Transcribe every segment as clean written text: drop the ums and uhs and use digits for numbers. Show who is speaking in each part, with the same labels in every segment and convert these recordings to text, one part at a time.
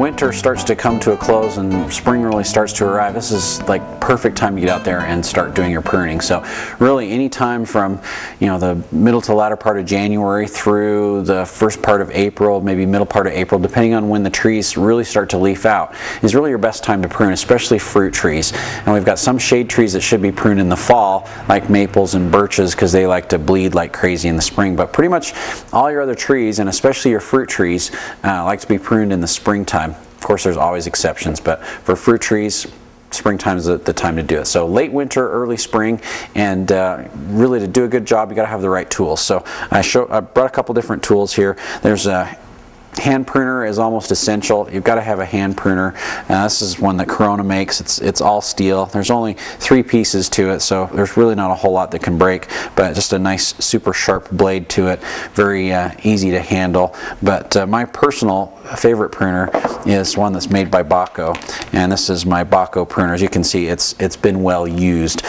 Speaker 1: winter starts to come to a close and spring really starts to arrive, this is like perfect time to get out there and start doing your pruning. So really any time from, you know, the middle to latter part of January through the first part of April, maybe middle part of April, depending on when the trees really start to leaf out, is really your best time to prune, especially fruit trees. And we've got some shade trees that should be pruned in the fall, like maples and birches, because they like to bleed like crazy in the spring. But pretty much all your other trees, and especially your fruit trees, like to be pruned in the springtime. Of course, there's always exceptions, but for fruit trees, springtime is the time to do it. So late winter, early spring, and really to do a good job, you got to have the right tools. So I brought a couple different tools here. There's a hand pruner is almost essential. You've got to have a hand pruner. This is one that Corona makes. It's all steel. There's only 3 pieces to it, so there's really not a whole lot that can break, but just a nice super sharp blade to it. Very easy to handle. But my personal favorite pruner is one that's made by Baco, and this is my Baco pruner. As you can see, it's been well used.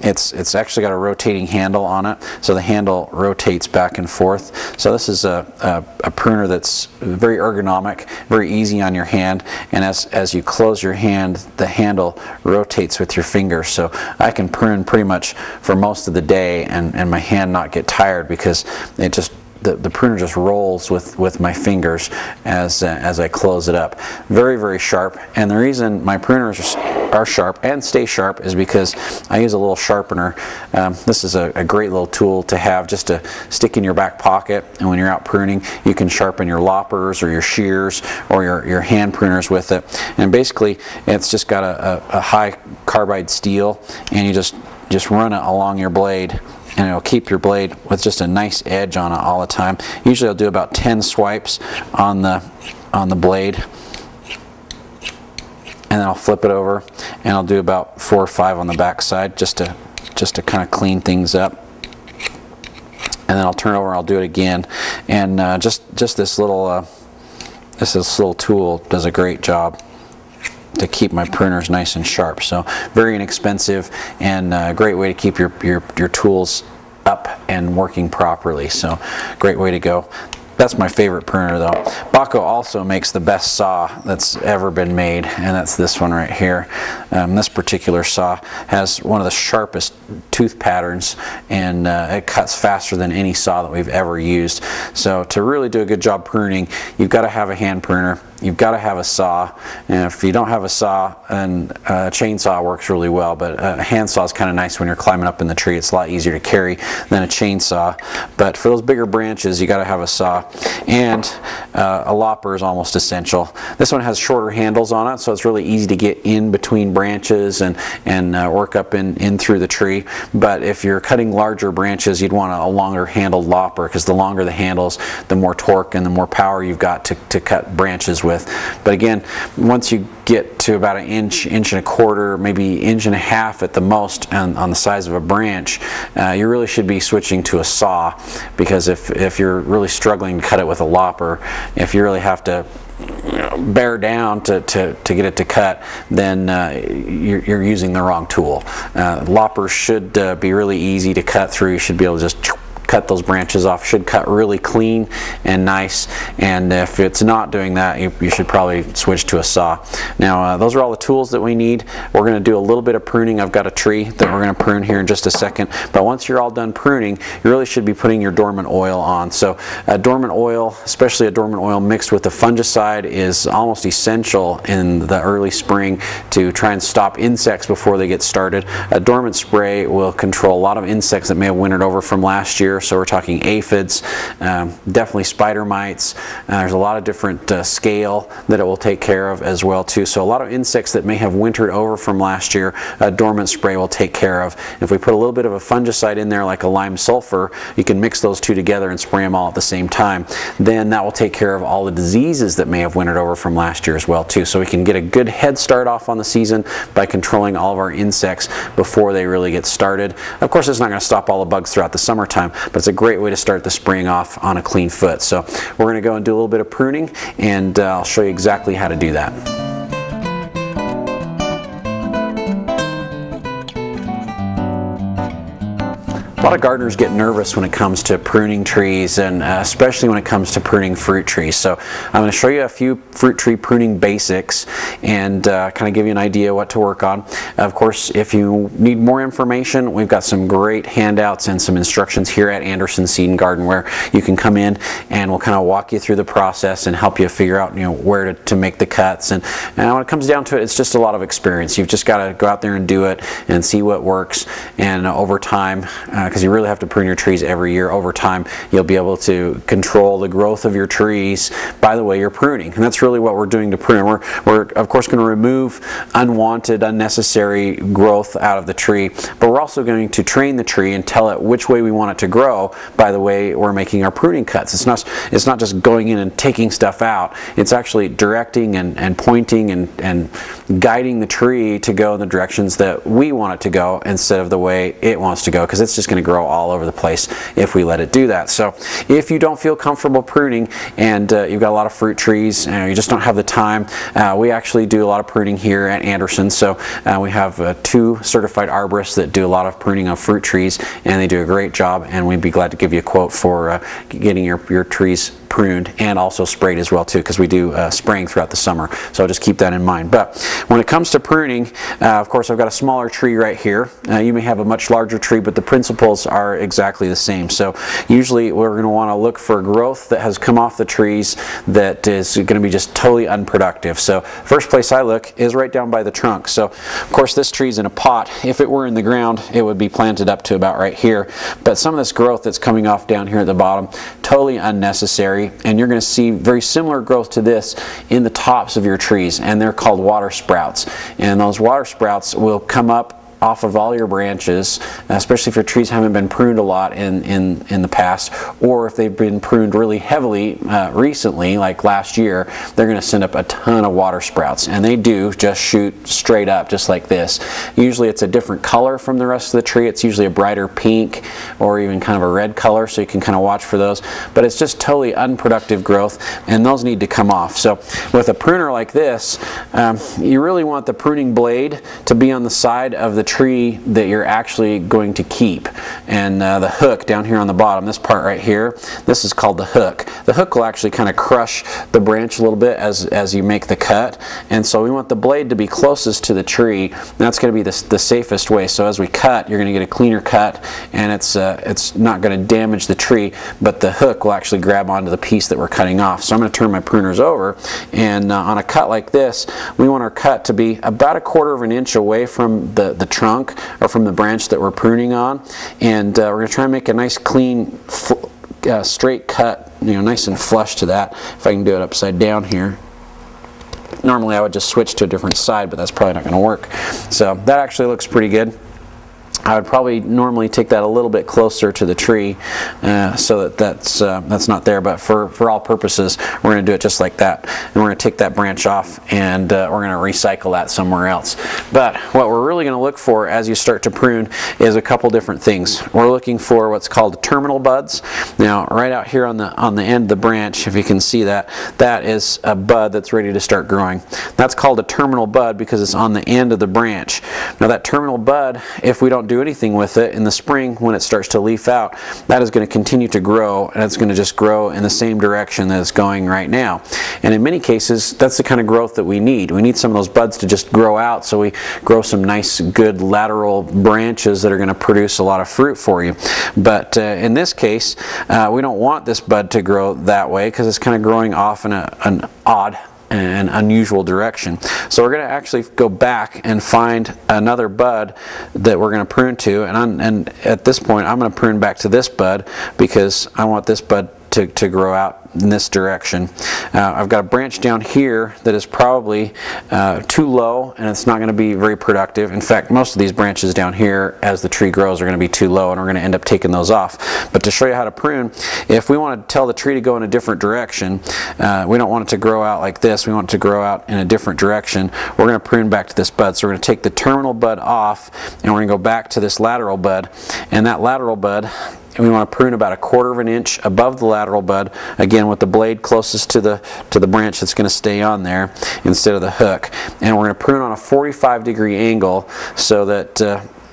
Speaker 1: It's actually got a rotating handle on it, so the handle rotates back and forth. So this is a pruner that's very ergonomic, very easy on your hand, and as you close your hand, the handle rotates with your fingers. So I can prune pretty much for most of the day and my hand not get tired, because it just the pruner just rolls with my fingers as I close it up. Very, very sharp, and the reason my pruners are sharp and stay sharp is because I use a little sharpener. This is a great little tool to have just to stick in your back pocket, and when you're out pruning, you can sharpen your loppers or your shears or your hand pruners with it. And basically, it's just got a high carbide steel, and you just run it along your blade, and it'll keep your blade with just a nice edge on it all the time. Usually I'll do about 10 swipes on the blade, and then I'll flip it over, and I'll do about 4 or 5 on the back side just to kind of clean things up. And then I'll turn over and I'll do it again. And just this little tool does a great job to keep my pruners nice and sharp. So very inexpensive, and a great way to keep your tools up and working properly. So great way to go. That's my favorite pruner though. Baco also makes the best saw that's ever been made, and that's this one right here. This particular saw has one of the sharpest tooth patterns, and it cuts faster than any saw that we've ever used. So to really do a good job pruning, you've got to have a hand pruner. You've got to have a saw, and if you don't have a saw, and a chainsaw works really well, but a hand saw is kind of nice when you're climbing up in the tree. It's a lot easier to carry than a chainsaw. But for those bigger branches, you got to have a saw, and a lopper is almost essential. This one has shorter handles on it, so it's really easy to get in between branches and work up in through the tree. But if you're cutting larger branches, you'd want a longer handled lopper, because the longer the handles, the more torque and the more power you've got to cut branches with. But again, once you get to about an inch, inch and a quarter, maybe inch and a half at the most on the size of a branch, you really should be switching to a saw, because if you're really struggling to cut it with a lopper, if you really have to bear down to get it to cut, then you're using the wrong tool. Loppers should be really easy to cut through. You should be able to just cut those branches off. Should cut really clean and nice, and if it's not doing that, you should probably switch to a saw. Now those are all the tools that we need. We're going to do a little bit of pruning. I've got a tree that we're going to prune here in just a second, but once you're all done pruning, you really should be putting your dormant oil on. So dormant oil, especially a dormant oil mixed with a fungicide, is almost essential in the early spring to try and stop insects before they get started. A dormant spray will control a lot of insects that may have wintered over from last year. So we're talking aphids, definitely spider mites. There's a lot of different scale that it will take care of as well too. So a lot of insects that may have wintered over from last year, a dormant spray will take care of. If we put a little bit of a fungicide in there, like a lime sulfur, you can mix those two together and spray them all at the same time. Then that will take care of all the diseases that may have wintered over from last year as well too. So we can get a good head start off on the season by controlling all of our insects before they really get started. Of course, it's not going to stop all the bugs throughout the summertime, but it's a great way to start the spring off on a clean foot. So we're going to go and do a little bit of pruning, and I'll show you exactly how to do that. A lot of gardeners get nervous when it comes to pruning trees, and especially when it comes to pruning fruit trees. So I'm going to show you a few fruit tree pruning basics and kind of give you an idea what to work on. Of course, if you need more information, we've got some great handouts and some instructions here at Anderson Seed and Garden where you can come in and we'll kind of walk you through the process and help you figure out, you know, where to make the cuts. And when it comes down to it, it's just a lot of experience. You've just got to go out there and do it and see what works. And over time, because you really have to prune your trees every year, over time you'll be able to control the growth of your trees by the way you're pruning. And that's really what we're doing to prune. We're of course going to remove unwanted, unnecessary growth out of the tree, but we're also going to train the tree and tell it which way we want it to grow by the way we're making our pruning cuts. It's not just going in and taking stuff out. It's actually directing and pointing and guiding the tree to go in the directions that we want it to go instead of the way it wants to go, because it's just going to grow all over the place if we let it do that. So if you don't feel comfortable pruning and you've got a lot of fruit trees and you just don't have the time, we actually do a lot of pruning here at Anderson. So we have 2 certified arborists that do a lot of pruning of fruit trees, and they do a great job, and we'd be glad to give you a quote for getting your trees pruned and also sprayed as well too, because we do spraying throughout the summer, so just keep that in mind. But when it comes to pruning, of course I've got a smaller tree right here. You may have a much larger tree, but the principles are exactly the same. So usually we're going to want to look for growth that has come off the trees that is going to be just totally unproductive. So first place I look is right down by the trunk. So of course this tree's in a pot. If it were in the ground, it would be planted up to about right here, but some of this growth that's coming off down here at the bottom, totally unnecessary. And you're going to see very similar growth to this in the tops of your trees, and they're called water sprouts. And those water sprouts will come up off of all your branches, especially if your trees haven't been pruned a lot in the past, or if they've been pruned really heavily recently, like last year, they're going to send up a ton of water sprouts. And they do just shoot straight up, just like this. Usually it's a different color from the rest of the tree. It's usually a brighter pink or even kind of a red color, so you can kind of watch for those. But it's just totally unproductive growth, and those need to come off. So with a pruner like this, you really want the pruning blade to be on the side of the tree that you're actually going to keep. And the hook down here on the bottom, this part right here, this is called the hook. The hook will actually kind of crush the branch a little bit as you make the cut, and so we want the blade to be closest to the tree. That's going to be the safest way. So as we cut, you're going to get a cleaner cut, and it's not going to damage the tree, but the hook will actually grab onto the piece that we're cutting off. So I'm going to turn my pruners over, and on a cut like this, we want our cut to be about 1/4 of an inch away from the trunk or from the branch that we're pruning on, and we're going to try and make a nice clean straight cut, you know, nice and flush to that. If I can do it upside down here. Normally I would just switch to a different side, but that's probably not going to work. So that actually looks pretty good. I would probably normally take that a little bit closer to the tree so that's not there, but for all purposes we're going to do it just like that, and we're going to take that branch off, and we're going to recycle that somewhere else. But what we're really going to look for as you start to prune is a couple different things. We're looking for what's called terminal buds. Now right out here on the end of the branch, if you can see that, that is a bud that's ready to start growing. That's called a terminal bud because it's on the end of the branch. Now that terminal bud, if we don't do anything with it in the spring when it starts to leaf out, that is going to continue to grow, and it's going to just grow in the same direction that it's going right now. And in many cases that's the kind of growth that we need. We need some of those buds to just grow out, so we grow some nice good lateral branches that are going to produce a lot of fruit for you. But in this case we don't want this bud to grow that way, because it's kind of growing off in an odd and unusual direction. So we're going to actually go back and find another bud that we're going to prune to, and at this point I'm going to prune back to this bud because I want this bud to grow out in this direction. I've got a branch down here that is probably too low, and it's not going to be very productive. In fact, most of these branches down here as the tree grows are going to be too low, and we're going to end up taking those off. But to show you how to prune, if we want to tell the tree to go in a different direction, we don't want it to grow out like this, we want it to grow out in a different direction, we're going to prune back to this bud. So we're going to take the terminal bud off, and we're going to go back to this lateral bud, and that lateral bud, and we want to prune about 1/4 of an inch above the lateral bud, again with the blade closest to the branch that's going to stay on there instead of the hook. And we're going to prune on a 45-degree angle so that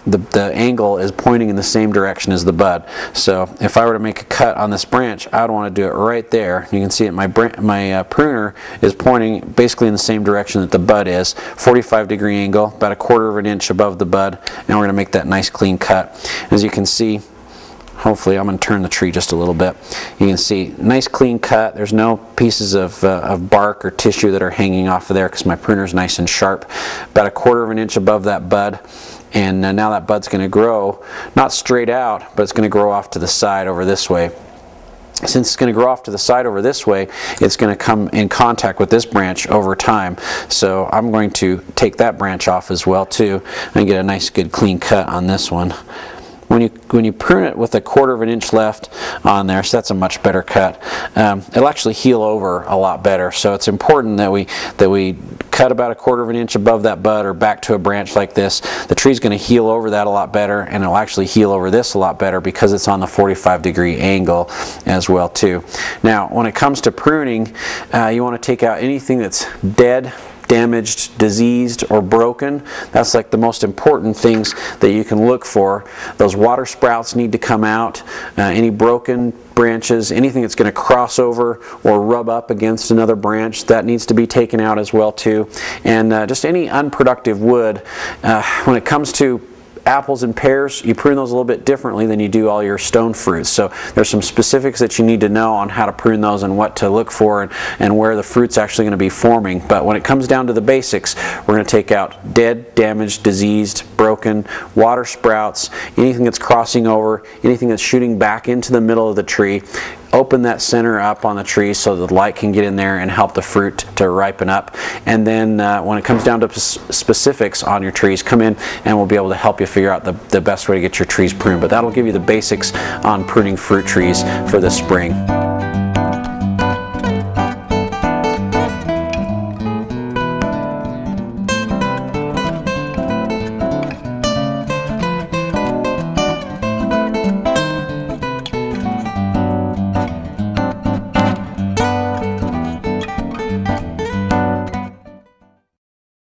Speaker 1: the angle is pointing in the same direction as the bud. So if I were to make a cut on this branch, I would want to do it right there. You can see it, my pruner is pointing basically in the same direction that the bud is, 45-degree angle, about 1/4 of an inch above the bud, and we're going to make that nice clean cut. As you can see, hopefully, I'm going to turn the tree just a little bit. You can see, nice clean cut. There's no pieces of bark or tissue that are hanging off of there because my pruner is nice and sharp. About 1/4 of an inch above that bud. And now that bud's going to grow, not straight out, but it's going to grow off to the side over this way. Since it's going to grow off to the side over this way, it's going to come in contact with this branch over time. So I'm going to take that branch off as well too and get a nice good clean cut on this one. When you prune it with 1/4 of an inch left on there, so that's a much better cut. It'll actually heal over a lot better. So it's important that we cut about 1/4 of an inch above that bud or back to a branch like this. The tree's going to heal over that a lot better, and it'll actually heal over this a lot better because it's on the 45-degree angle as well too. Now, when it comes to pruning, you want to take out anything that's dead, damaged, diseased, or broken. That's like the most important things that you can look for. Those water sprouts need to come out. Any broken branches, anything that's going to cross over or rub up against another branch, that needs to be taken out as well too. And just any unproductive wood. When it comes to apples and pears, you prune those a little bit differently than you do all your stone fruits. So there's some specifics that you need to know on how to prune those and what to look for and where the fruit's actually going to be forming. But when it comes down to the basics, we're going to take out dead, damaged, diseased, broken, water sprouts, anything that's crossing over, anything that's shooting back into the middle of the tree. Open that center up on the tree so the light can get in there and help the fruit to ripen up. And then when it comes down to specifics on your trees, come in and we'll be able to help you figure out the best way to get your trees pruned. But that'll give you the basics on pruning fruit trees for the spring.